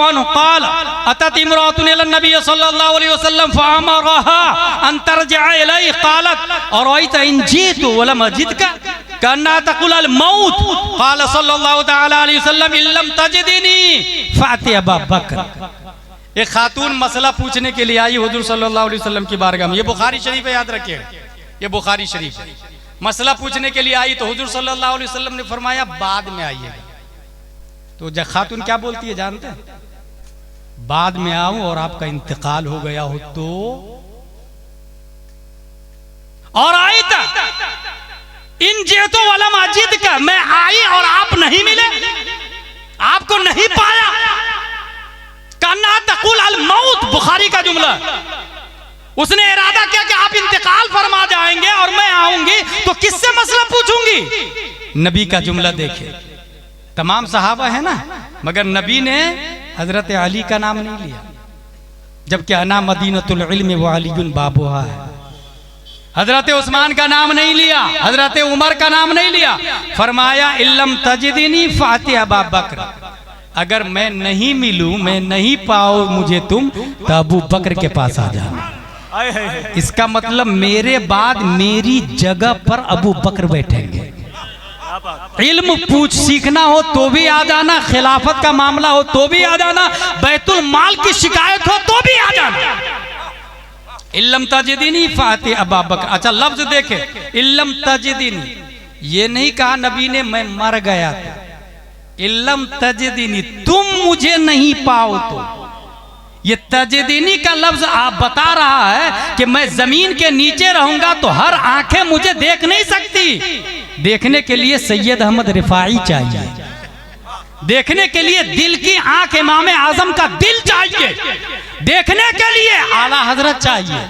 रज़ियल्लाहु अन्हु क़ाल अतत इम्राअतुन इला नबी सल्लल्लाहु अलैहि वसल्लम फ़अमरहा अन तरजिअ इलैहि क़ालत अरअयत इन जीतु वलम अजिदका कन्ना तक़ुल अल मौत क़ाल सल्लल्लाहु तआला अलैहि वसल्लम इल्लम तजिदनी फ़अति अबा बकर। एक खातून मसला पूछने के लिए आई हुजूर सल्लल्लाहु अलैहि वसल्लम की बारगाह में। ये बुखारी शरीफ है, याद रखिएगा, ये बुखारी शरीफ है। मसला पूछने के लिए आई तो हुजूर सल्लल्लाहु अलैहि वसल्लम ने फरमाया बाद में आइएगा। तो जब खातून क्या बोलती है जानते हैं? बाद में आऊं और आपका इंतकाल हो गया हो तो। और आई था इन जेतो वाला मस्जिद का, मैं आई और आप नहीं मिले, आपको नहीं पाया। कन्ना तकुल अल मौत, बुखारी का जुमला। उसने इरादा किया कि आप इंतकाल फरमा जाएंगे और मैं आऊंगी तो किससे मसला पूछूंगी। नबी का जुमला देखे, तमाम सहाबा है ना, मगर नबी ने हजरत अली का नाम नहीं लिया, जबकि अना मदीनतुल इल्म व अलीयुन बाबुहा है। हजरत उस्मान का नाम नहीं लिया, हजरत उमर का नाम नहीं लिया। फरमाया इल्लम तजिदनी फ़अति अबा बकर, अगर मैं नहीं मिलूं, मैं नहीं पाओ मुझे तुम, तो अबू बकर के पास आ जाना। इसका मतलब मेरे बाद मेरी जगह पर अबू बकर बैठेंगे। इल्म पूछ सीखना हो तो भी आ जाना, खिलाफत का मामला हो तो भी आ जाना, बैतुल माल की शिकायत हो तो भी आ जाना। इल्लम तजिदनी फ़अति अबा बकर। अच्छा लफ्ज देखे, इल्लम तजिदनी, ये नहीं कहा नबी ने मैं मर गया था। इल्लम तजिदनी, तुम मुझे नहीं पाओ तो। ये तजिदनी का लफ्ज आप बता रहा है कि मैं जमीन के नीचे रहूंगा तो हर आंखें मुझे देख नहीं सकती। देखने के लिए सैयद अहमद रिफाई चाहिए, देखने के लिए दिल की आंख इमाम आजम का दिल चाहिए, देखने के लिए आला हजरत चाहिए।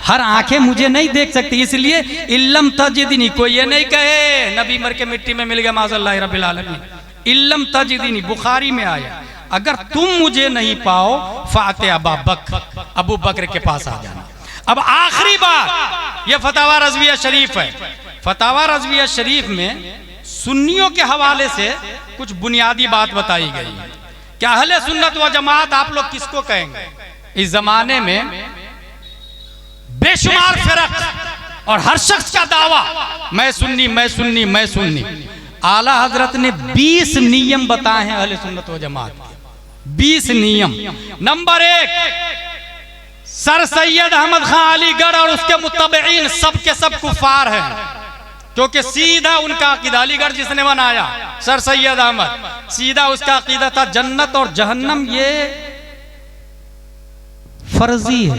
हर आंखें मुझे नहीं देख सकती, इसलिए इल्लम तजिदनी। कोई ये नहीं कहे नबी मर के मिट्टी में मिल गया माज़ल्लाह रब्बिल आलमीन। इल्लम तजिदनी बुखारी में आया, अगर तुम मुझे नहीं पाओ फ़अति अबा बकर, अबू बकर के पास आ जाना। अब आखिरी बात, यह फतावा रज़विया शरीफ है। फतावा रज़विया शरीफ में सुन्नियों के हवाले से कुछ बुनियादी बात बताई गई है कि अहले सुन्नत व जमात आप लोग किसको कहेंगे। इस जमाने में बेशुमार फिरक और हर शख्स का दावा मैं सुन्नी, मैं सुन्नी, मैं सुन्नी। आला हजरत ने 20 नियम बताए हैं अहले सुन्नत व जमात के। 20 नियम। नंबर 1, सर सैयद अहमद खान अलीगढ़ और उसके मुत्तबईन सब के सब कुफार हैं, क्योंकि सीधा उनका अकीदा, अलीगढ़ जिसने बनाया सर सैयद अहमद, सीधा उसका अकीदा था जन्नत और जहन्नम ये फर्जी है,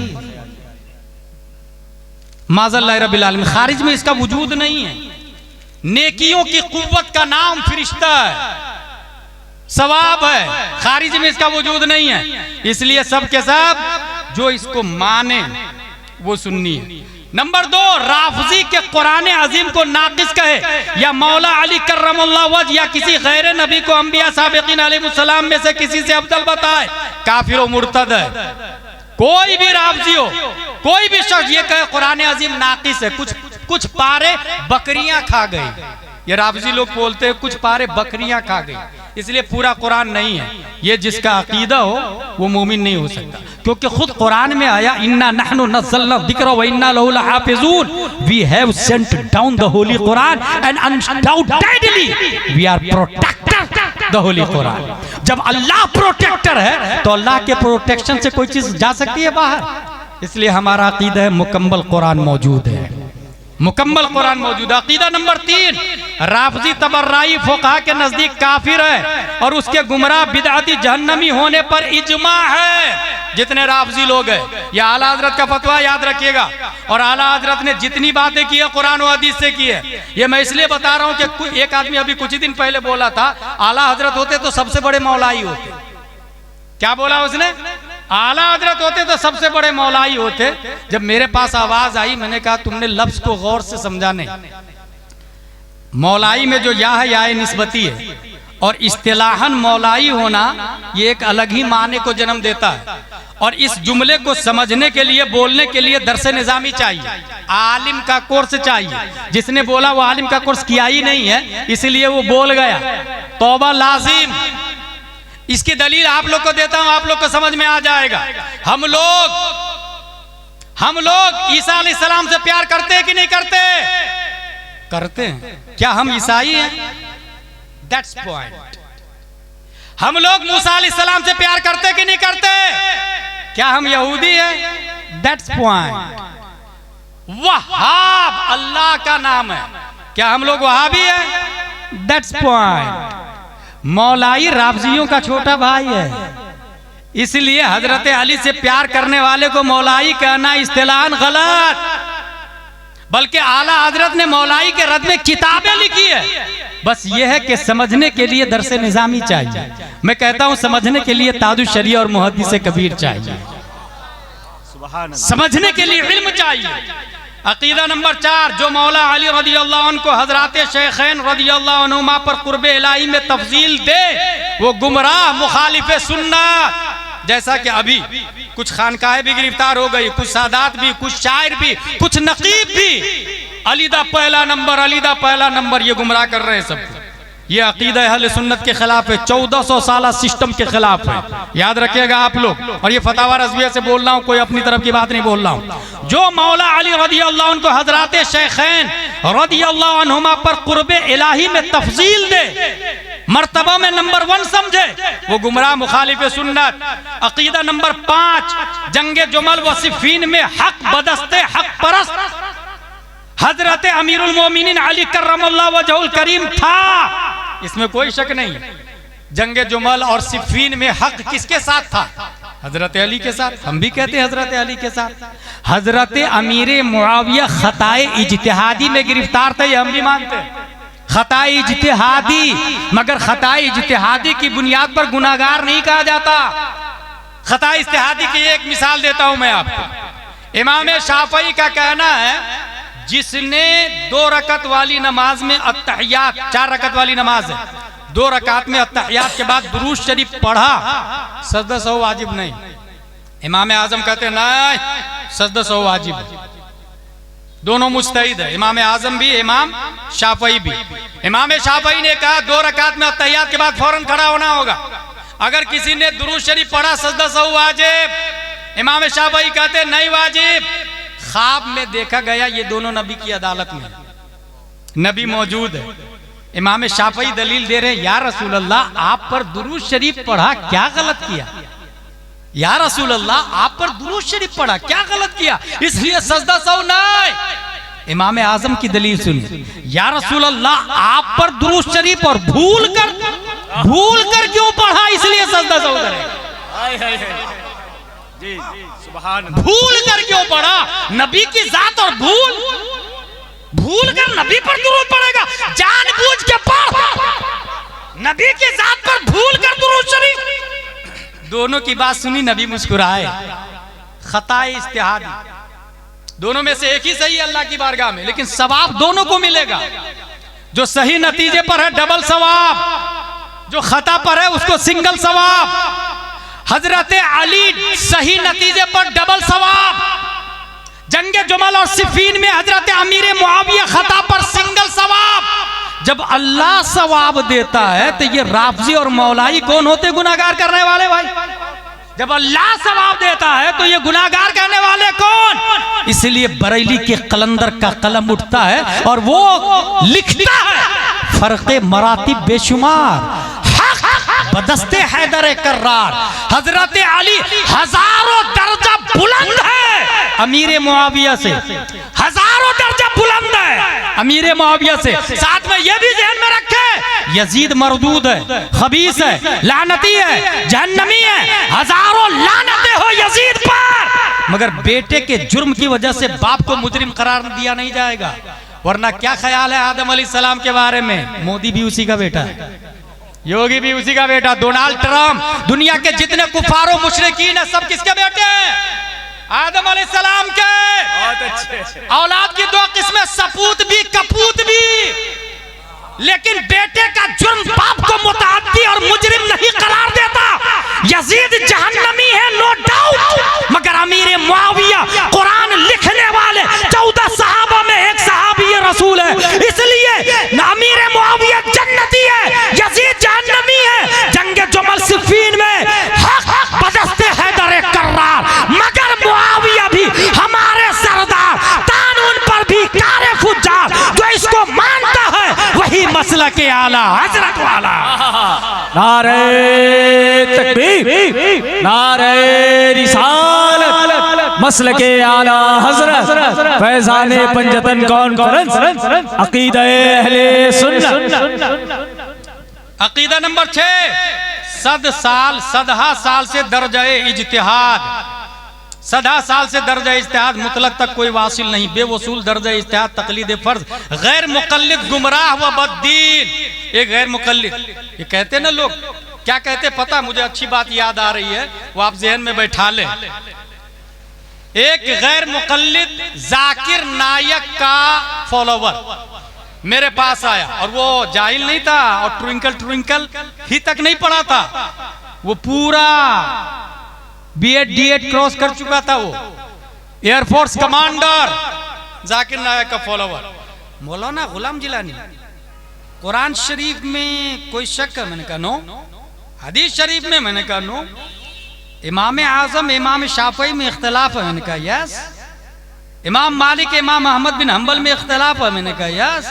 माज़ल्लाह रब्बिल आलमीन। खारिज में इसका वजूद नहीं है। नेकियों की कुव्वत का नाम फरिश्ता है, सवाब है, खारिज में इसका वजूद नहीं है। इसलिए सब के सब जो इसको माने वो सुन्नी है। नंबर 2, राफजी के कुरान अजीम को नाकिस कहे या मौला अली कर्रमल्लाहु वजह या किसी गैर नबी को अंबिया साबिकीन अलैहिस्सलाम में से किसी से अफजल बताए, काफिर व मुर्तद है। कोई भी राफजी हो, कोई भी शख्स ये कहे कुरान अजीम नाकिस है, कुछ पारे बकरियां खा गई, ये राफजी लोग बोलते हैं कुछ पारे बकरियां खा गई, इसलिए पूरा कुरान नहीं है। ये जिसका अकीदा हो वो मोमिन नहीं हो सकता, क्योंकि खुद कुरान में आया इन्ना नहनु नज़्ज़लना ज़िक्र व इन्ना लहु लहाफ़िज़ून, we have sent down the holy Quran and undoubtedly we are protector the holy Quran. जब अल्लाह प्रोटेक्टर है तो अल्लाह के प्रोटेक्शन से कोई चीज जा सकती है बाहर। इसलिए हमारा अकीदा है मुकम्मल कुरान मौजूद है, मुकम्मल कुरान मौजूद है। अकीदा नंबर 3, राफजी तबर्राई फुक़हा के नजदीक काफिर है और उसके गुमराह बिदअती जहन्नमी होने पर इजमा है। जितने राफजी लोग हैं, ये आला हजरत का फतवा याद रखिएगा। और आला हजरत ने जितनी बातें की है कुरान और हदीस से की है। ये मैं इसलिए बता रहा हूँ कि एक आदमी अभी कुछ ही दिन पहले बोला था आला हजरत होते तो सबसे बड़े मौलाई होते। क्या बोला उसने? आला हजरत होते तो सबसे बड़े मौलाई होते। जब मेरे पास आवाज आई मैंने कहा तुमने लफ्ज को गौर से समझा नहीं। मौलाई में जो या है या निस्बती है और इस्तिलाहन मौलाई होना ये एक अलग ही माने को जन्म देता है। और इस जुमले को समझने के लिए, बोलने के लिए दरसे निजामी चाहिए, आलिम का कोर्स चाहिए। जिसने बोला वो आलिम का कोर्स किया ही नहीं है, इसलिए वो बोल गया। तौबा लाजिम। इसकी दलील आप लोग को देता हूं, आप लोग को समझ में आ जाएगा। हम लोग ईसा अलैहिस्सलाम से प्यार करते हैं कि नहीं करते? करते हैं। क्या हम ईसाई हैं? That's point. हम लोग मूसा अलैहिस्सलाम से प्यार करते कि नहीं करते? क्या हम यहूदी हैं? That's point. वहाब अल्लाह का नाम है, क्या हम लोग वहाबी हैं? That's point. मौलाई राफजियों का छोटा भाई है, इसलिए हजरत अली से प्यार करने वाले को मौलाई कहना इस्तिलाहन गलत, बल्कि आला हजरत ने मौलाई के रद में किताबें लिखी है। बस यह है कि समझने के लिए दरस निजामी चाहिए। मैं कहता हूं समझने के लिए ताजुश शरिया और मुहद्दिस कबीर चाहिए, समझने के लिए इल्म चाहिए। अकीदा नंबर 4, जो मौला अली रदियल्लाहु अन्हु को हजरात शेखैन रदियल्लाहु अन्हुमा पर कुर्बे इलाही में तफजील दे, वो गुमराह मुखालिफे सुन्नत। जैसा कि अभी कुछ खानकाहें भी गिरफ्तार हो गई, कुछ सादात भी, कुछ शायर भी, कुछ नकीब भी। अलीदा पहला नंबर, अलीदा पहला नंबर, ये गुमराह कर रहे हैं सबको। ये अकीदा अहले सुन्नत के खिलाफ है, 1400 साल सिस्टम के खिलाफ है, याद रखिएगा आप लोग। और ये फतावा रज़विया से बोल रहा हूँ, कोई अपनी तरफ की बात नहीं बोल रहा हूँ। जो मौला अली रदियल्लाहु अन्हु को हजरात शेखैन रदियल्लाहु अन्हुमा पर कुर्बे इलाही में तफजील दे, मर्तबा में नंबर 1 समझे, वो गुमराह मुखालिफ सुन्नत। अकीदा नंबर 5, जंगे जुमल व सिफ़ीन में हक बदस्ते हक परस्त हजरत अमीरुल मोमिनीन अली कर्रमल्लाहु वजहुल करीम था, इसमें कोई शक नहीं। जंगे जुमल और सिफ़ीन में हक किसके साथ था? हजरत अली के साथ। हम भी कहते हैं हजरत अली के साथ। हजरत अमीर मुआविया खताए इज्तिहादी में गिरफ्तार थे, हम भी मानते हैं, खताए इज्तिहादी। मगर खताए इज्तिहादी की बुनियाद पर गुनाहगार नहीं कहा जाता। खताए इज्तिहादी की एक मिसाल देता हूं मैं आपको। इमाम शाफई का कहना है, जिसने 2 रकत वाली नमाज में अत्तहियात, 4 रकत वाली नमाज है, 2 रकात में अत्तहियात के बाद दुरूद शरीफ पढ़ा, सजदा सहो वाजिब नहीं। इमाम आजम कहते नहीं, सजदा सहो वाजिब। दोनों मुस्तहिद है, इमाम आजम भी, इमाम शाफई भी। इमाम शाफई ने कहा 2 रकात में अत्तहियात के बाद फौरन खड़ा होना होगा। अगर किसी ने दुरूद शरीफ पढ़ा, सजदा सहो वाजिब। इमाम शाफई कहते नहीं वाजिब। ख्वाब में देखा गया ये दोनों नबी की अदालत में, नबी मौजूद है। इमाम शाफई दलील दे रहे हैं, या रसूल अल्लाह आप पर दुरूद शरीफ पढ़ा, क्या गलत किया? या रसूल अल्लाह आप पर दुरूद शरीफ पढ़ा, क्या गलत किया? इसलिए सजदा सहो नहीं। इमाम आजम की दलील सुनिए, या रसूल अल्लाह आप पर दुरूद शरीफ और भूल कर क्यों पढ़ा, इसलिए सजदा सहो करेगा। जी, भूल कर क्यों पढ़ा? नबी की जात और भूल कर नबी पर दुरूद पड़ेगा, जानबूझ के पढ़। नबी की जात पर भूल कर दुरूद शरीफ। दोनों की बात सुनी, नबी मुस्कुराए। खताए इज्तिहादी, दोनों में से एक ही सही है अल्लाह की बारगाह में, लेकिन सवाब दोनों को मिलेगा। जो सही नतीजे पर है डबल सवाब, जो खता पर है उसको सिंगल सवाब। हजरत अली सही नतीजे पर डबल सवाब, जंगे जुमल और सिफ़ीन में हजरत अमीर मुआविया खता पर सिंगल सवाब। जब अल्लाह सवाब देता है तो ये राफजी और मौलाई कौन होते गुनाहगार करने वाले? भाई, जब अल्लाह सवाब देता है तो ये गुनाहगार करने वाले कौन? इसलिए बरेली के कलंदर का कलम उठता है और वो लिखता है, फर्क़े मरातिब बेशुमार, बदस्ते हैदर कर्रार, हजरत अली हजारों दर्जा बुलंद है अमीर मुआविया से, हजारों दर्जा बुलंद है अमीर मुआविया से। साथ में यह भी ध्यान में रखे, यजीद मरदूद है, खबीस है, लानती है, जहन्नमी है, हजारों लानतें हो यजीद पर, मगर बेटे के जुर्म की वजह से बाप को मुजरिम करार दिया नहीं जाएगा। वरना क्या ख्याल है आदम अलैहिस्सलाम के बारे में? मोदी भी उसी का बेटा है, योगी भी उसी का बेटा, डोनाल्ड ट्रम्प, दुनिया के जितने कुफारों मुशरिकीन है सब किसके बेटे हैं? आदम अलैहिस्सलाम के। बहुत अच्छे। औलाद की 2 किस्में, सपूत भी कपूत भी, लेकिन बेटे का जुर्म बाप को मुतअद्दी और मुजरिम नहीं करार देता। यजीद जहन्नमी है नो डाउट, मगर अमीर मुआविया कुरान लिखने वाले 14 सहाबा में एक सहाबी रसूल है, इसलिए अमीर मुआविया जन्नती है, यजीद जहन्नमी है। जंगे जुमल सिफ़ीन के आला हजरत वाला। नारे तकबीर, नारे रिसालत, मसल के आला हजरत, फैजाने पंजतन कॉन्फ्रेंस, अकीदा अहले सुन्नत। अकीदा नंबर 6, सदहा साल से दर्जाए इज्तिहाद, सदा साल से दर्जा इज्तिहाद मुतलक तक कोई वासिल नहीं, बेवसूल दर्जा इज्तिहाद तकलीद फर्ज, गैर मुकल्लिद गुमराह व बद्दीन। एक गैर मुकल्लिद, ये कहते ना लोग, क्या कहते पता, मुझे अच्छी बात याद आ रही है, वो आप जहन में बैठा ले। एक गैर मुकल्लिद जाकिर नायक का फॉलोवर मेरे पास आया, और वो जाहिल नहीं था और ट्विंकल ट्विंकल ही तक नहीं पढ़ा था, वो पूरा B.Ed D.Ed क्रॉस कर चुका था, वो एयरफोर्स कमांडर जाकिर नायक का फॉलोवर। मौलाना गुलाम जिलानी, कुरान शरीफ में कोई शक है? मैंने कहा नो। हदीस शरीफ में? मैंने कहा नो। इमाम आजम इमाम शाफई में इख्तलाफ है? मैंने कहा यस। इमाम मालिक इमाम अहमद बिन हम्बल में इख्तलाफ है? मैंने कहा यस।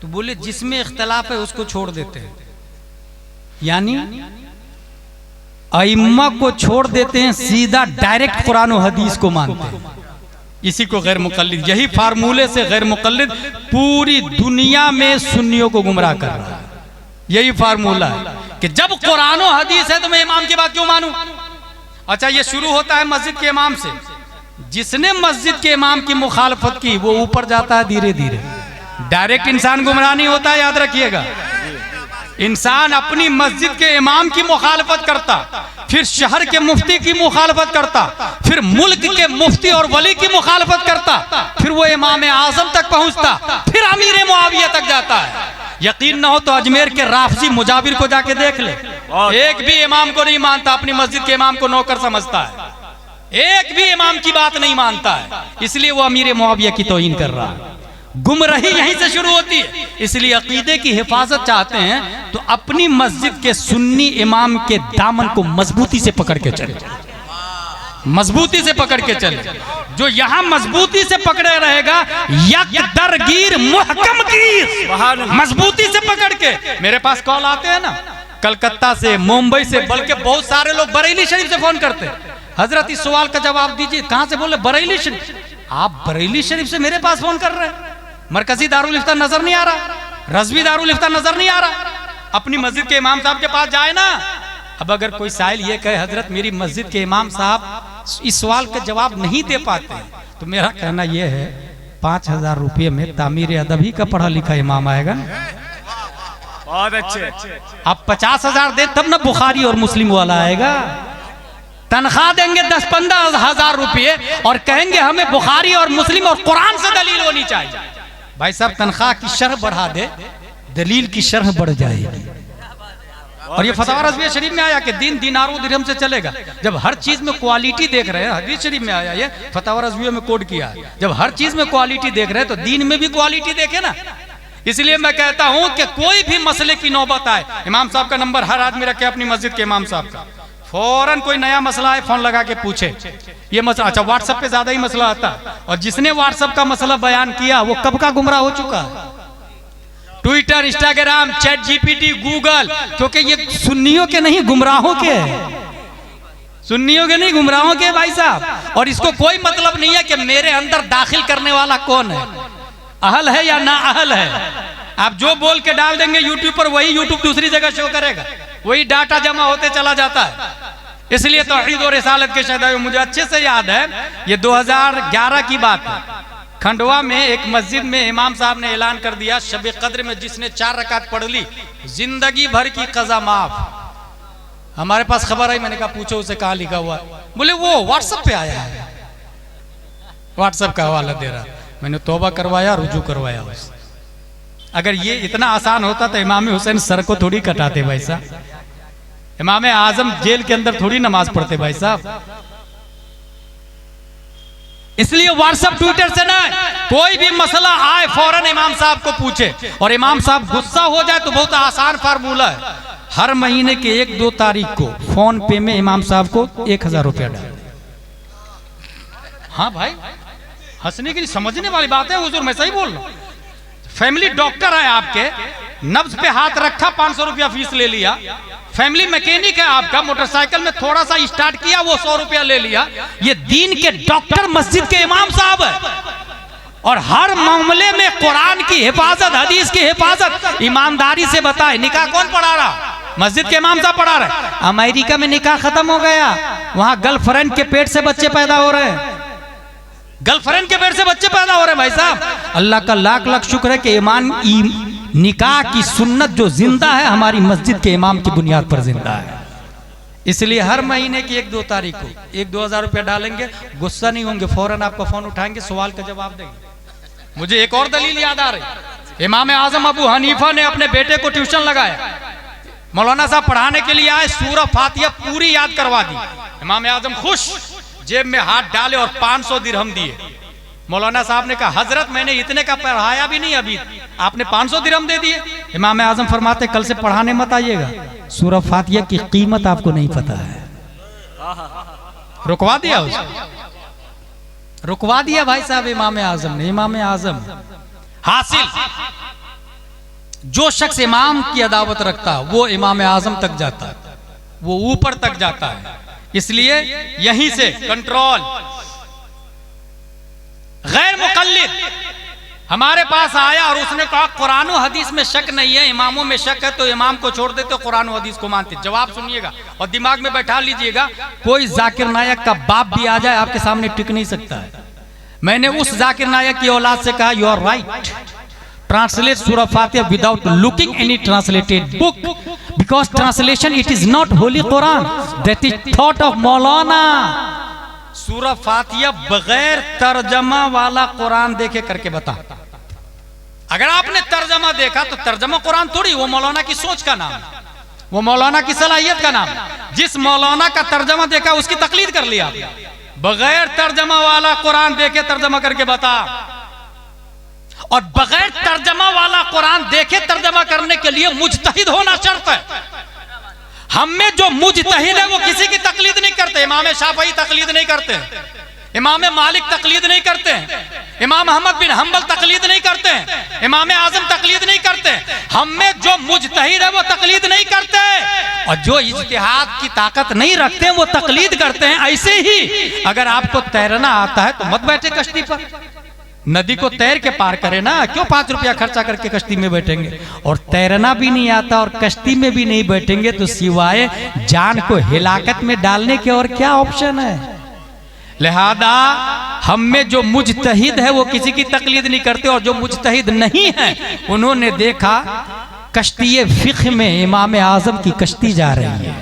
तो बोले जिसमें इख्तलाफ है उसको छोड़ देते हैं, यानी अइम्मा को छोड़ देते हैं, सीधा डायरेक्ट कुरान और हदीस को मानते हैं। इसी को गैर मुकल्लिद, यही फार्मूले से गैर मुकल्लिद पूरी दुनिया में सुन्नियों को गुमराह कर रहा है। यही फार्मूला है कि जब कुरान और हदीस है तो मैं इमाम की बात क्यों मानूं? अच्छा, ये शुरू होता है मस्जिद के इमाम से। जिसने मस्जिद के इमाम की मुखालफत की वो ऊपर जाता है धीरे धीरे। डायरेक्ट इंसान गुमराह नहीं होता, याद रखिएगा। इंसान अपनी मस्जिद के इमाम की मुखालफत करता, फिर शहर के मुफ्ती की मुखालफत करता, फिर मुल्क के मुफ्ती और वली की मुखालफत करता, फिर वो इमाम आजम तक पहुंचता, फिर अमीर मुआविया तक जाता है। यकीन ना हो तो अजमेर के राफजी मुजाबिर को जाके देख ले, एक भी इमाम को नहीं मानता, अपनी मस्जिद के इमाम को नौकर समझता है, एक भी इमाम की बात नहीं मानता है, इसलिए वो अमीर मुआविया की तौहीन कर रहा है। गुमराही यहीं से शुरू होती है। इसलिए अकीदे की हिफाजत चाहते हैं तो अपनी मस्जिद के सुन्नी इमाम के दामन को मजबूती से पकड़ के चले, मजबूती से पकड़ के चले। जो यहां मजबूती से पकड़े रहेगा, यक दरगीर मुहकम कीर, मजबूती से पकड़ के। मेरे पास कॉल आते हैं ना कलकत्ता से, मुंबई से, बल्कि बहुत सारे लोग बरेली शरीफ से फोन करते हैं, हजरत इस सवाल का जवाब दीजिए। कहां से बोले? बरेली शरीफ। आप बरेली शरीफ से मेरे पास फोन कर रहे हैं? मरकजी दारुल इफ्ता नजर नहीं आ रहा, रजवी दारुल इफ्ता नजर नहीं आ रहा। अपनी मस्जिद के इमाम साहब के पास जाए ना। अब अगर कोई साइल ये कहे हजरत मेरी मस्जिद के इमाम साहब इस सवाल का जवाब नहीं दे पाते, तो मेरा कहना यह है 5,000 रुपये में तामीर अदबी का पढ़ा लिखा इमाम आएगा ना। बहुत अच्छे। आप 50,000 दे तब ना बुखारी और मुस्लिम वाला आएगा। तनख्वाह देंगे 10-15 हजार रुपये और कहेंगे हमें बुखारी और मुस्लिम और कुरान से दलील होनी चाहिए। भाई साहब तनख्वाह की शरह बढ़ा दे, दलील की शरह बढ़ जाएगी। और ये फतवा रज़विया शरीफ में आया कि दीन दिनारों दिरहम से चलेगा। जब हर चीज में क्वालिटी देख रहे हैं, हदीस शरीफ में आया, ये फतवा रज़विया में कोड किया है, जब हर चीज में क्वालिटी देख रहे हैं तो दीन में भी क्वालिटी देखे ना। इसलिए मैं कहता हूं कि कोई भी मसले की नौबत आए, इमाम साहब का नंबर हर आदमी रखे अपनी मस्जिद के इमाम साहब का, फौरन कोई नया मसला है फोन लगा के पूछे ये मसला। अच्छा, व्हाट्सएप पे ज्यादा ही मसला आता, और जिसने व्हाट्सएप का मसला बयान किया वो कब का गुमराह हो चुका है। Twitter, Instagram, chat GPT, Google, क्योंकि ये सुन्नियों के नहीं गुमराहों के है, सुन्नियों के नहीं गुमराहों के भाई साहब। और इसको कोई मतलब नहीं है कि मेरे अंदर दाखिल करने वाला कौन है, अहल है या ना अहल है। आप जो बोल के डाल देंगे यूट्यूब पर, वही यूट्यूब दूसरी जगह शो करेगा, वही डाटा जमा होते चला जाता है। इसलिए तौहीद और रिसालत के शहदाई, मुझे अच्छे से याद है, ये 2011 की बात है, खंडवा में एक मस्जिद में इमाम साहब ने ऐलान कर दिया, शब कद्र में जिसने 4 रकात पढ़ ली जिंदगी भर की कज़ा माफ। हमारे पास खबर आई, मैंने कहा पूछो उसे कहाँ लिखा हुआ। बोले वो व्हाट्सएप पे आया है, व्हाट्सएप का हवाला दे रहा। मैंने तौबा करवाया, रुजू करवाया उससे। अगर ये इतना आसान होता तो इमाम हुसैन सर को थोड़ी कटाते भाई साहब, इमाम आजम जेल के अंदर थोड़ी नमाज पढ़ते भाई साहब। इसलिए व्हाट्सएप ट्विटर से ना, कोई भी मसला आए फौरन इमाम साहब को पूछे, और इमाम साहब गुस्सा हो जाए तो बहुत आसान फार्मूला है, हर महीने के 1-2 तारीख को फोन पे में इमाम साहब को 1,000 रुपया डाल। हाँ भाई, हंसने के लिए समझने वाली बात है हुजूर, मैं सही बोल रहा हूँ। फैमिली डॉक्टर है आपके, नब्ज पे हाथ रखा, 500 रुपया फीस ले लिया। फैमिली मैकेनिक है आपका, मोटरसाइकिल में थोड़ा सा स्टार्ट किया, वो 100 रुपया ले लिया। ये दीन के डॉक्टर मस्जिद के इमाम साहब है, और हर मामले में कुरान की हिफाजत, हदीस की हिफाजत ईमानदारी से बताए। निकाह कौन पढ़ा रहा? मस्जिद के इमाम साहब पढ़ा रहे। अमेरिका में निकाह खत्म हो गया, वहां गर्लफ्रेंड के पेट से बच्चे पैदा हो रहे हैं, गर्लफ्रेंड के पेट से बच्चे पैदा हो रहे हैं। भाई साहब, अल्लाह का लाख लाख शुक्र है कि निकाह की सुन्नत जो जिंदा है हमारी मस्जिद के इमाम की बुनियाद पर जिंदा है। इसलिए हर महीने की 1-2 तारीख को 1-2 हज़ार रुपया डालेंगे, गुस्सा नहीं होंगे, फौरन आपका फोन उठाएंगे, सवाल का जवाब देंगे। मुझे एक और दलील याद आ रही, इमाम आजम अबू हनीफा ने अपने बेटे को ट्यूशन लगाया। मौलाना साहब पढ़ाने के लिए आए, सूरह फातिहा पूरी याद करवा दी। इमाम आजम खुश, जेब में हाथ डाले और 500 दिरहम दिए। मौलाना साहब ने कहा, हजरत मैंने इतने का पढ़ाया भी नहीं अभी, आपने 500 दिरहम दे दिए। इमाम आजम फरमाते, कल से पढ़ाने मत आइएगा, सूरह फातिहा की कीमत आपको नहीं पता है। रुकवा दिया उसको, रुकवा दिया भाई साहब इमाम आजम ने। इमाम आजम हासिल, जो शख्स इमाम की अदावत रखता है वो इमाम आजम तक जाता है, वो ऊपर तक जाता है। इसलिए यहीं से कंट्रोल। गैर मुकल्लिद हमारे पास आया और उसने कहा कुरान और हदीस में शक नहीं है, इमामों में शक है, तो इमाम को छोड़ देते, कुरान और हदीस को मानते। जवाब सुनिएगा और दिमाग में बैठा लीजिएगा, कोई जाकिर नायक का बाप भी आ जाए आपके सामने टिक नहीं सकता है। मैंने उस जाकिर नायक की औलाद से कहा, you are right, translate Surah Fatiha without looking any translated book, because translation it is not holy Quran, that is thought of मौलाना। सूरह फातिहा बगैर तर्जमा वाला कुरान देखे करके बता। अगर आपने तर्जमा देखा तो तर्जमा कुरान थोड़ी, वो मौलाना की सोच का नाम, वो मौलाना की सलाहियत का नाम। जिस मौलाना का तर्जमा देखा उसकी तकलीद कर लिया। बगैर तर्जमा वाला कुरान देखे तर्जमा करके बता, और बगैर तर्जमा वाला कुरान देखे तर्जमा करने के लिए मुजतहिद होना शर्त है। हम में जो मुजतहिद है वो किसी की तकलीद नहीं करते। इमाम शाफई तकलीद नहीं करते, इमाम मालिक तकलीद नहीं करते, इमाम अहमद बिन हंबल तकलीद नहीं करते, इमाम आजम तकलीद नहीं करते। हम में जो मुजतहिद है वो तकलीद नहीं करते, और जो इज्तिहाद की ताकत नहीं रखते वो तकलीद करते हैं। ऐसे ही अगर आपको तैरना आता है तो मत बैठे कश्ती पर, नदी को तैर के पार करे ना, क्यों 5 रुपया खर्चा करके कश्ती में बैठेंगे। और तैरना भी नहीं आता और कश्ती में भी नहीं बैठेंगे तो सिवाय जान को हिलाकत में डालने के और क्या ऑप्शन है। लिहाजा हम में जो मुजतहिद है वो किसी की तकलीद नहीं करते, और जो मुजतहिद नहीं है उन्होंने देखा कश्ती फिक्र में इमाम आजम की कश्ती जा रही है,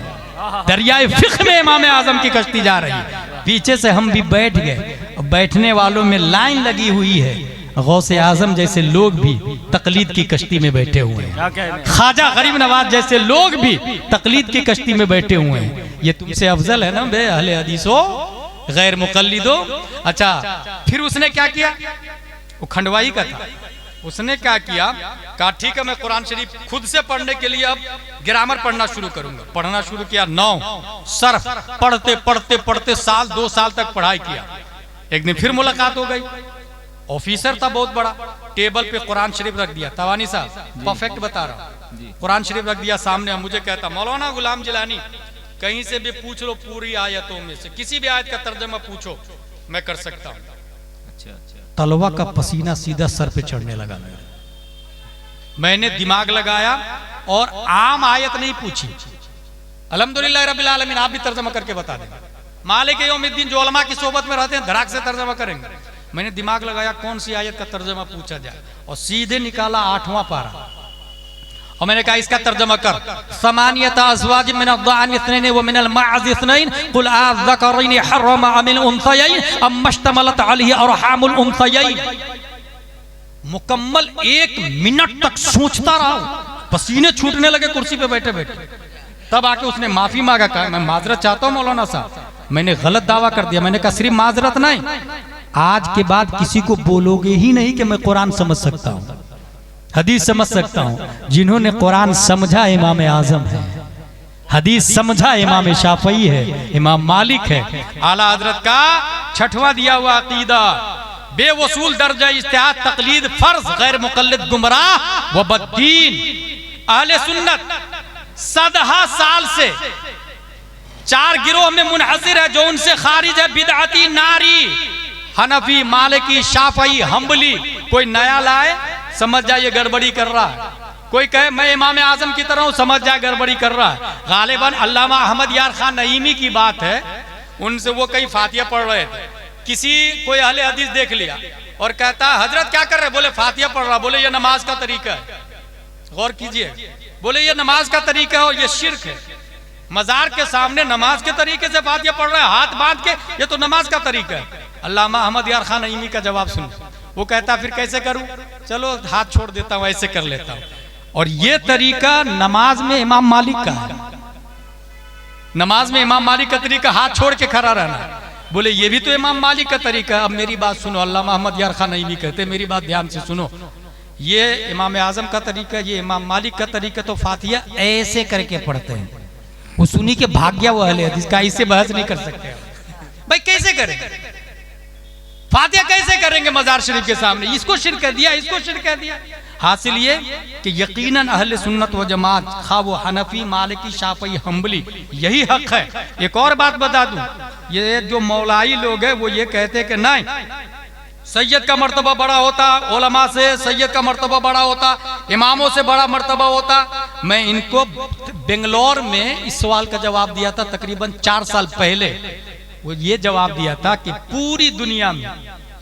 दरियाए फिक्र में इमाम आजम की कश्ती जा रही है। पीछे से हम भी बैठ गए, बैठने वालों में लाइन लगी हुई है, गौसे आजम जैसे लोग भी तकलीद की कश्ती में बैठे हुए हैं, ख्वाजा गरीब नवाज जैसे लोग भी तकलीद की कश्ती में बैठे हुए हैं। ये तुमसे अफजल है ना बे अहले हदीसो गैर मुकल्लिदो। अच्छा, फिर उसने क्या किया, वो खंडवाई का था, उसने क्या किया, कहा ठीक है मैं कुरान शरीफ खुद से पढ़ने के लिए अब ग्रामर पढ़ना शुरू करूंगा। पढ़ना शुरू किया, 9 सर्फ पढ़ते पढ़ते पढ़ते 2 साल तक पढ़ाई किया। एक दिन फिर मुलाकात हो गई, ऑफिसर था बहुत बड़ा, टेबल पे कुरान शरीफ रख दिया। तवानी साहब परफेक्ट बता रहा हूं, कुरान शरीफ रख दिया सामने। मुझे कहता, मौलाना गुलाम जिलानी कहीं से भी पूछ लो, पूरी आयतों में से किसी भी आयत का तर्जुमा पूछो, मैं कर सकता हूँ। तलवा का पसीना सीधा सर पे चढ़ने लगा। मैंने दिमाग लगाया और आम आयत नहीं पूछी, अल्हम्दुलिल्लाह रब्बिल आलमीन, आप भी तर्जुमा करके बता दें। मालिक यौमिद्दीन जो उलमा की सोबत में रहते हैं धड़ाक से तर्जुमा करेंगे। मैंने दिमाग लगाया कौन सी आयत का तर्जुमा पूछा जाए, और सीधे निकाला 8वां पारा, और मैंने कहा इसका तर्जुमा कर, समानियत अज़वाज मिन अद-दअन इत्नैन व मिन अल-माअज़ इत्नैन कुल अज़-ज़करैन हर्रम अमिल उन्सयैन अम्मा इश्तमलत अलैहि अरहामुल उन्सयैन। मुकम्मल 1 मिनट तक सोचता रहा, पसीने छूटने लगे कुर्सी पे बैठे बैठे। तब आके उसने माफी मांगा, कहा मैं माजरत चाहता हूँ मौलाना साहब, मैंने गलत दावा कर दिया। मैंने कहा सिर्फ माजरत नहीं, आज के बाद किसी को बोलोगे ही नहीं कि मैं कुरान समझ सकता हूँ, हदीस समझ सकता हूँ। जिन्होंने कुरान समझा इमाम आजम है, हदीस समझा इमाम शाफई है, इमाम मालिक है। आला हजरत का 6वां दिया हुआ अकीदा, बेवसूल दर्जा इज्तिहाद तकलीद फर्ज गैर मुकल्लिद गुमराह व बद्दीन। अहले सुन्नत सदहा साल से 4 गिरोह में मुनहसिर है जो उनसे खारिज है। बिदअती नारी, हनफी, मालिकी, शाफई, हम्बली। कोई नया लाए समझ जाए ये गड़बड़ी कर रहा है। कोई कहे मैं इमाम आजम की तरह हूं, समझ जाए गड़बड़ी कर रहा है। गालिबन अल्लामा अहमद यार खान नईमी की बात है, उनसे वो कई फातिया पढ़ रहे थे, किसी कोई अहले हदीस देख लिया और कहता हजरत क्या कर रहे, बोले फातिया पढ़ रहा। बोले ये नमाज का तरीका है, गौर कीजिए। बोले ये नमाज का तरीका है और ये शिर्क है। मजार के सामने नमाज के तरीके से फातिया पढ़ रहा है हाथ बांध के, ये तो नमाज का तरीका है। अल्लामा अहमद यार खान नईमी का जवाब सुन, वो कहता फिर कैसे करूं, चलो हाथ छोड़ देता हूं, ऐसे कर लेता हूं। और ये तरीका नमाज में इमाम मालिक का है। नमाज में इमाम मालिक का तरीका हाथ छोड़ के खड़ा रहना। बोले ये भी तो इमाम मालिक का तरीका। अब मेरी बात सुनो, अल्लामा अहमद यार खान नईमी कहते मेरी बात ध्यान से सुनो, ये इमाम आजम का तरीका, ये इमाम मालिक का तरीका तो फातिया ऐसे करके पढ़ते हैं। वो सुनी के भाग गया वो अहले हदीस का, इससे बहस नहीं कर सकते भाई। कैसे करेंगे फातिया, कैसे करेंगे मजार शरीफ के सामने, इसको शिर्क कह दिया, इसको शिर्क कह दिया। हासिल ये कि यकीनन अहले सुन्नत व जमात खा वो हनफी, मालिकी, शाफई, हम्बली, यही हक है। एक और बात बता दूं, ये जो मौलाई लोग हैं वो ये कहते हैं कि नहीं सैयद का मर्तबा बड़ा होता, उलमा से सैयद का मर्तबा बड़ा होता, इमामों से बड़ा मर्तबा होता। मैं इनको बेंगलोर में इस सवाल का जवाब दिया था तकरीबन 4 साल पहले। वो ये जवाब दिया था कि पूरी दुनिया में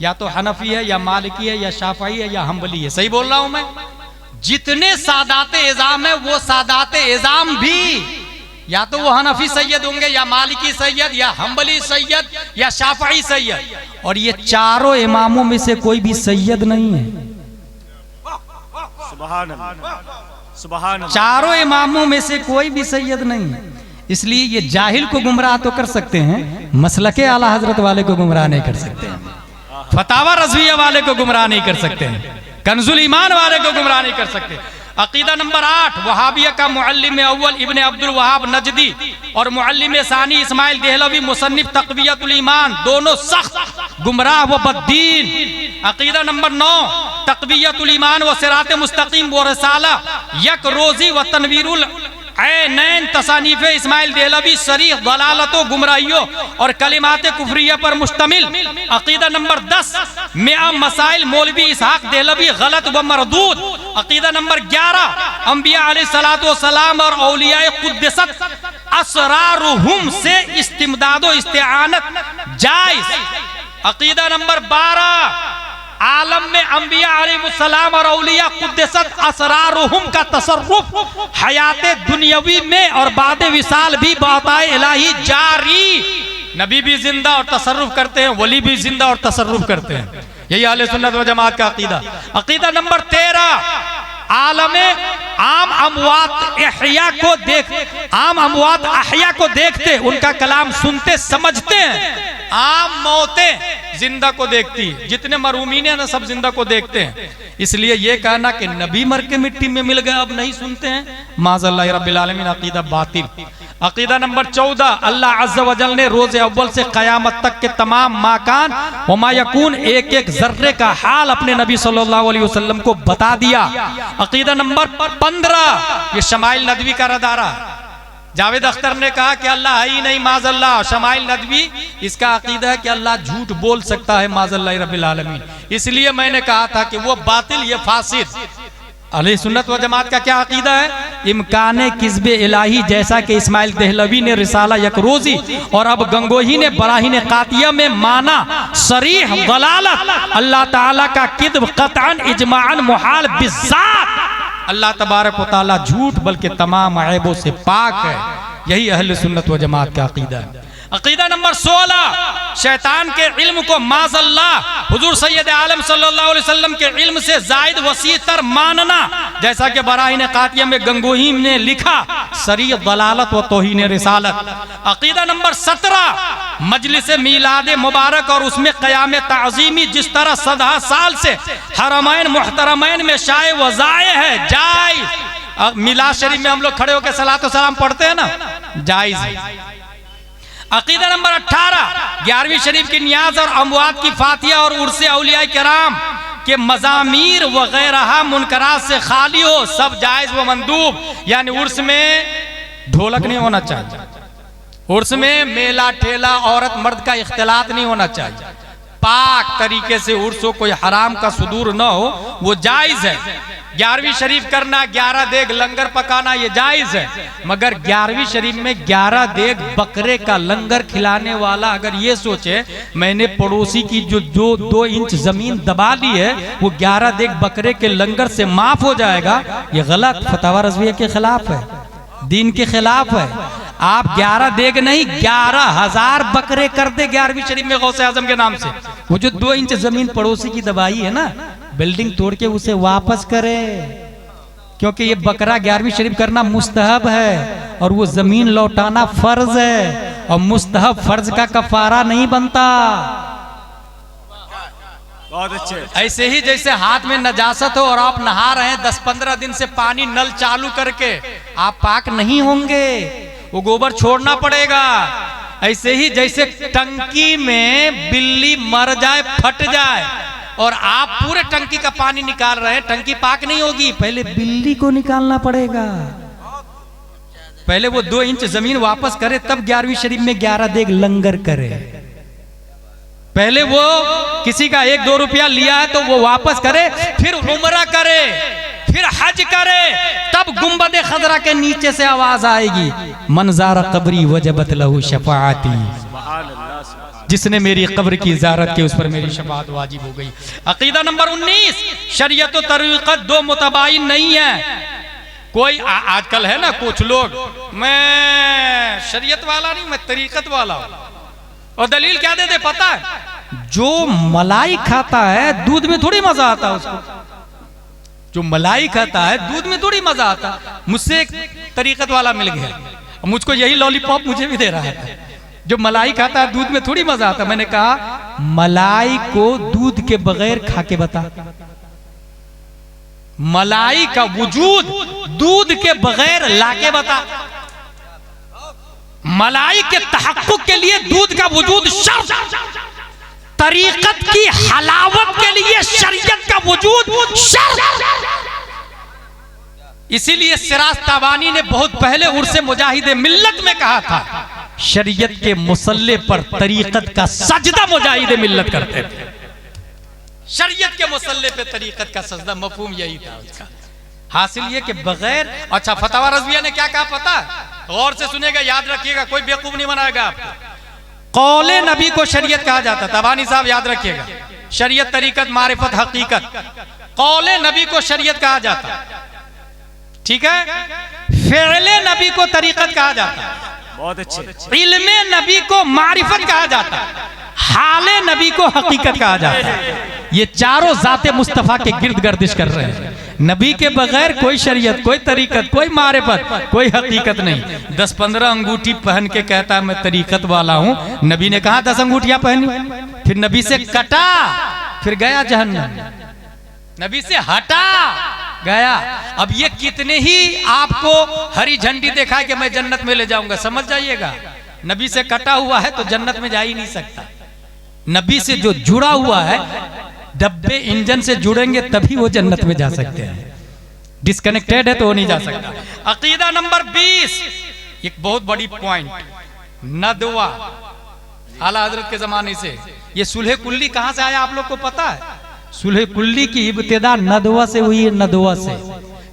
या तो हनफी है या मालिकी है या शाफई है या हम्बली है, सही बोल रहा हूं मैं, जितने सादाते इज़ाम है वो सादाते इज़ाम भी या तो वो हनफी सैयद होंगे या मालिकी सैयद या हम्बली सैयद या शाफई सैयद, और ये चारों इमामों में से कोई भी सैयद नहीं है। सुभान अल्लाह, सुभान अल्लाह। चारों इमामों में से कोई भी सैयद नहीं है। इसलिए ये जाहिल को गुमराह तो कर सकते हैं, मसलके आला हजरत वाले को गुमराह नहीं कर सकते हैं, फतावा रज़विया वाले को गुमराह नहीं कर सकते हैं, कंजुल ईमान वाले को गुमराह नहीं कर सकते। अकीदा नंबर 8 वहाबिया का मुअल्लिम अव्वल इब्ने अब्दुल वहाब नजदी और मुअल्लिम सानी इस्माइल देहलवी मुसन्निफ तक़वियतुल ईमान, दोनों सख्त गुमराह व बद्दीन। अकीदा नंबर 9 तक़वियतुल ईमान व सिरात मुस्तकीम व रिसाला यक रोजी व तनवीरुल ऐनैन तसानीफ इस्माइल देहलवी शरीह दलालतों, गुमराहियों और कलिमात कुफरिया पर मुश्तमिल। अकीदा नंबर 10 मिया मसाइल मौलवी इसहाक देहलवी गलत व मरदूद। अकीदा नंबर 11 अंबिया अलैहिस्सलातु वस्सलाम और औलियाए कुद्दसत असरारुहुम से इस्तिमदाद व इस्तिआनत जायज। अकीदा नंबर 12 आलम में अंबिया अलैहिस्सलाम और औलिया कुद्दसत असरारुहुम का तसर्रुफ हयाते दुनियावी में और बाद विसाल भी बाताए इलाही जारी। नबी भी जिंदा और तसर्रुफ करते हैं, वली भी जिंदा और तसर्रुफ करते हैं। यही अहले सुन्नत व जमात का अकीदा। अकीदा नंबर 13 आलमे आम अमवात अहया को आम अमवात अहया को देखते, उनका कलाम सुनते समझते हैं। आम मौतें जिंदा को देखती, जितने मरूमीन है ना सब जिंदा को देखते हैं। इसलिए ये कहना कि नबी मर के मिट्टी में मिल गए अब नहीं सुनते हैं, माज़अल्लाह रब्बिल आलमीन, अकीदा बातिल। अकीदा नंबर 14 अल्लाह अज़्ज़ व जल ने रोज़े अव्वल से क़यामत तक के तमाम माकान व मा यकून एक एक जर्रे का हाल अपने नबी सल्लल्लाहु अलैहि वसल्लम को बता दिया। अकीदा नंबर 15 ये शमाइल नदवी का रदारा। जावेद अख्तर ने कहा कि अल्लाह है ही नहीं, माज़अल्लाह। शमाइल नदवी इसका अकीदा है कि अल्लाह झूठ बोल सकता है, माज़अल्लाह रब्बिल आलमीन। इसलिए मैंने कहा था कि वो बातिल, ये फासिद। अहले सुन्नत व जमात का क्या अकीदा है? इम्काने किस्बे इलाही, जैसा कि इस्माइल देहलवी ने रिसाला यकरोजी और अब गंगोही ने बराहीन कातिया में माना सरीह दलालत, अल्लाह ताला का किद्ब कतअन इजमाअन मुहाल बिज़ात। अल्लाह तबारक व तआला झूठ बल्कि तमाम ऐबों से पाक है। यही अहले सुन्नत व जमात का अकीदा है। अकीदा नंबर 16 शैतान के इल्म को माज़अल्लाह हुजूर सैयद आलम सल्लल्लाहु अलैहि वसल्लम के इल्म से जायद वसीतर मानना, जैसा कि बराहीन कातिया में गंगोही ने लिखा सरीह दलालत व तौहीन रिसालत। अकीदा नंबर 17 मजलिस मीलाद मुबारक और उसमें क़याम ताज़ीमी जिस तरह सदा साल से हरमैन मुहतरमैन में शाये व ज़ाये है, जायज़। मिलाद शरीफ में हम लोग खड़े होकर सलातो सलाम पढ़ते हैं ना, जायज़ है। अकीदा नंबर 18, 11वीं शरीफ की नियाज और अमवात की फातिया और उर्से औलिया किराम के मजामीर वगैरह मुनकरात से खाली हो, सब जायज व मंदूब। यानी उर्स में ढोलक नहीं होना चाहिए, उर्स में मेला ठेला औरत मर्द का इख्तिलात नहीं होना चाहिए, पाक तरीके से उर्स हो, कोई हराम का सुदूर न हो, वो जायज है। 11वीं शरीफ करना, 11 देग लंगर पकाना, ये जायज है। मगर 11वीं शरीफ में 11 देग बकरे का लंगर खिलाने वाला अगर ये सोचे मैंने पड़ोसी की जो 2 इंच जमीन दबा ली है वो 11 देग बकरे के लंगर से माफ हो जाएगा, ये गलत फतवा रज़विया के खिलाफ है, दीन के खिलाफ है। आप 11 देग नहीं 11,000 बकरे कर दे 11वीं शरीफ में गौसे आजम के नाम से। वो जो 2 इंच जमीन पड़ोसी की दबाई है ना, बिल्डिंग तोड़ के उसे वापस करे, क्योंकि ये बकरा 11वीं शरीफ करना मुस्तहब है और वो जमीन लौटाना फर्ज है, और मुस्तहब फर्ज का कफारा नहीं बनता। बहुत अच्छे। ऐसे ही जैसे हाथ में नजासत हो और आप नहा रहे हैं 10-15 दिन से पानी नल चालू करके, आप पाक नहीं होंगे, वो गोबर छोड़ना पड़ेगा। ऐसे ही जैसे टंकी में बिल्ली मर जाए, फट जाए, और आप पूरे टंकी का पानी निकाल रहे हैं, टंकी पाक नहीं होगी, पहले बिल्ली को निकालना पड़ेगा। पहले वो 2 इंच जमीन वापस करे, तब 11वीं शरीफ में 11 देग लंगर करे। पहले वो किसी का 1-2 रुपया लिया है तो वो वापस करे, फिर उम्रा करे, फिर हज करे, तब गुंबद खजरा के नीचे से आवाज आएगी, मनज़ारा कब्री वजबत लहू शफाअती, जिसने मेरी कब्र की ज़ियारत की उस पर मेरी शफाअत वाजिब हो गई। अकीदा नंबर 19, शरीयत और तरीक़त 2 मुतबाइन नहीं है। कोई आजकल है ना कुछ लोग, मैं शरीयत वाला नहीं, मैं तरीक़त वाला हूं, और दलील क्या दे दे पता है? जो मलाई खाता है दूध में थोड़ी मजा आता है उसको, जो मलाई खाता है दूध में थोड़ी मजा आता। मुझसे एक तरीक़त वाला मिल गया, मुझको यही लॉलीपॉप मुझे भी दे रहा है, जो मलाई खाता है दूध में थोड़ी मजा आता। मैंने कहा मलाई को दूध के बगैर खा के बता, मलाई का वजूद दूध के बगैर लाके बता। मलाई के तहक्कुक के लिए दूध का वजूद शर्त, तरीक़त की हलावत के लिए शरीयत का वजूद शर्त। इसीलिए सिराज ताबानी ने बहुत पहले उर्से मुजाहिदे मिल्लत में कहा था, शरीयत के मुसल्ले पर तरीक़त का सजदा मुजाहिदे मिल्लत करते थे। शरीयत के मुसल्ले पे तरीक़त का सजदा, मफहूम यही था उसका। हासिल ये कि बगैर, अच्छा फतवा रज़विया ने क्या कहा पता है? गौर से सुनेगा, याद रखिएगा, कोई बेवकूफ नहीं बनाएगा आपको। कौले नबी को शरीयत कहा जाता, तबानी साहब याद रखिएगा, शरीयत तरीक़त मारिफत हकीकत, कौले नबी को शरीयत कहा जाता, ठीक है। फ़िअले नबी को तरीक़त कहा जाता, बहुत अच्छे। इल्मे नबी को मारिफत कहा जाता, हाले नबी को हकीकत कहा जाता। ये चारों ज़ाते मुस्तफ़ा के गिर्द गर्दिश कर रहे हैं। नबी के बगैर कोई शरीयत, कोई तरीक़त, कोई मारिफत, कोई हकीकत नहीं। 10-15 अंगूठी पहन के कहता है मैं तरीक़त वाला हूँ। नबी ने कहा 10 अंगूठियां पहनी, फिर नबी से कटा, फिर गया जहन्नम, नबी से हटा गया। अब ये कितने ही आपको हरी झंडी दिखाए कि मैं जन्नत में ले जाऊंगा, समझ जाइएगा, नबी से कटा हुआ है तो जन्नत में जा ही नहीं सकता। नबी से जो जुड़ा हुआ है, डब्बे इंजन से जुड़ेंगे तभी वो जन्नत में जा सकते हैं, डिस्कनेक्टेड है तो वो नहीं जा सकता। अकीदा नंबर 20, एक बहुत बड़ी पॉइंट, नदवा। आला हजरत के जमाने से ये सुलह कुल्ली कहां से आया आप लोग को पता है? सुलह कुल्ली की इब्तिदा नदवा से हुई है, नदवा से।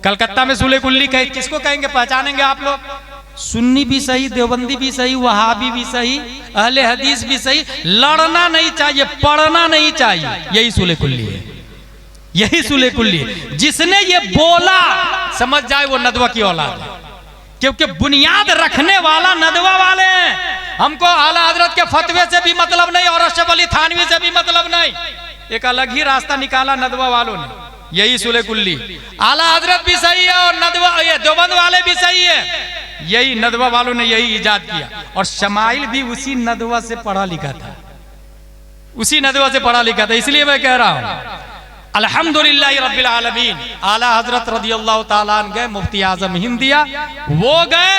कलकत्ता में सुलह कुल्ली किसको कहेंगे, पहचानेंगे आप लोग? सुन्नी भी सही, देवबंदी भी सही, वहाबी भी सही, अहले हदीस भी सही। लड़ना नहीं चाहिए, पढ़ना नहीं चाहिए, यही सुलह कुल्ली है, यही सुलह कुल्ली है। जिसने ये बोला समझ जाए वो नदवा की औलाद है, क्योंकि बुनियाद रखने वाला नदवा वाले हैं। हमको आला हजरत के फतवे से भी मतलब नहीं और अशरफ अली थानवी से भी मतलब नहीं, एक अलग ही रास्ता निकाला नदवा वालों ने, यही सुलह कुल्ली। आला हजरत भी सही है और नदवा, ये देवबंद वाले भी सही है, यही नदवा वालों ने यही इजाद किया। और शमाइल भी उसी नदवा से पढ़ा लिखा था, उसी नदवा से पढ़ा लिखा था। इसलिए मैं कह रहा हूं अल्हम्दुलिल्लाह रब्बिल आलमीन। आला हजरत रदियल्लाहु ताला अन्हु गए, मुफ्ती आजम हिंद दिया, वो गए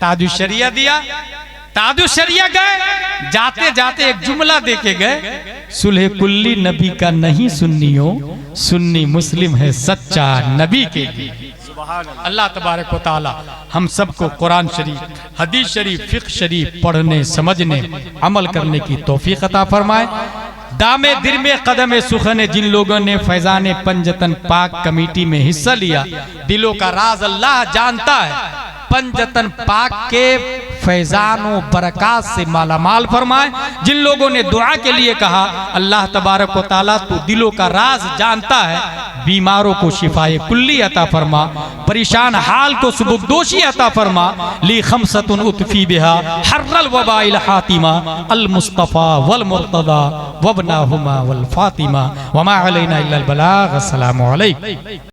ताजुश शरिया दिया, तादुशरिया गए, जाते जाते एक जुमला देके गए, सुलह कुल्ली नबी का नहीं सुन्नियो, सुन्नी मुस्लिम है सच्चा नबी के लिए। अल्लाह तबारक व तआला हम सबको कुरान शरीफ, हदीस शरीफ, फिक्ह शरीफ पढ़ने, समझने, अमल करने की तौफीक अता फरमाए। दामे दिरमे कदमे सुखने जिन लोगों ने फैजान पंजतन पाक कमेटी में हिस्सा लिया, दिलों का राज अल्लाह जानता है। पंजतन पाक के फैजानो बरकत से मालामाल फरमाए। जिन लोगों ने दुआ के लिए कहा, अल्लाह तबारक व तआला तू दिलों का राज जानता है, बीमारों को शिफाए कुल्ली अता फरमा, परेशान हाल को सुबुकदोशी अता फरमा। ली खमसतुन उतफी बिहा हर्रल वबाइल हातिमा अल मुस्तफा वल मुर्तदा वबनाहुमा वल फातिमा वमा अलैना इल्लल बलाग। अस्सलामु अलैकुम।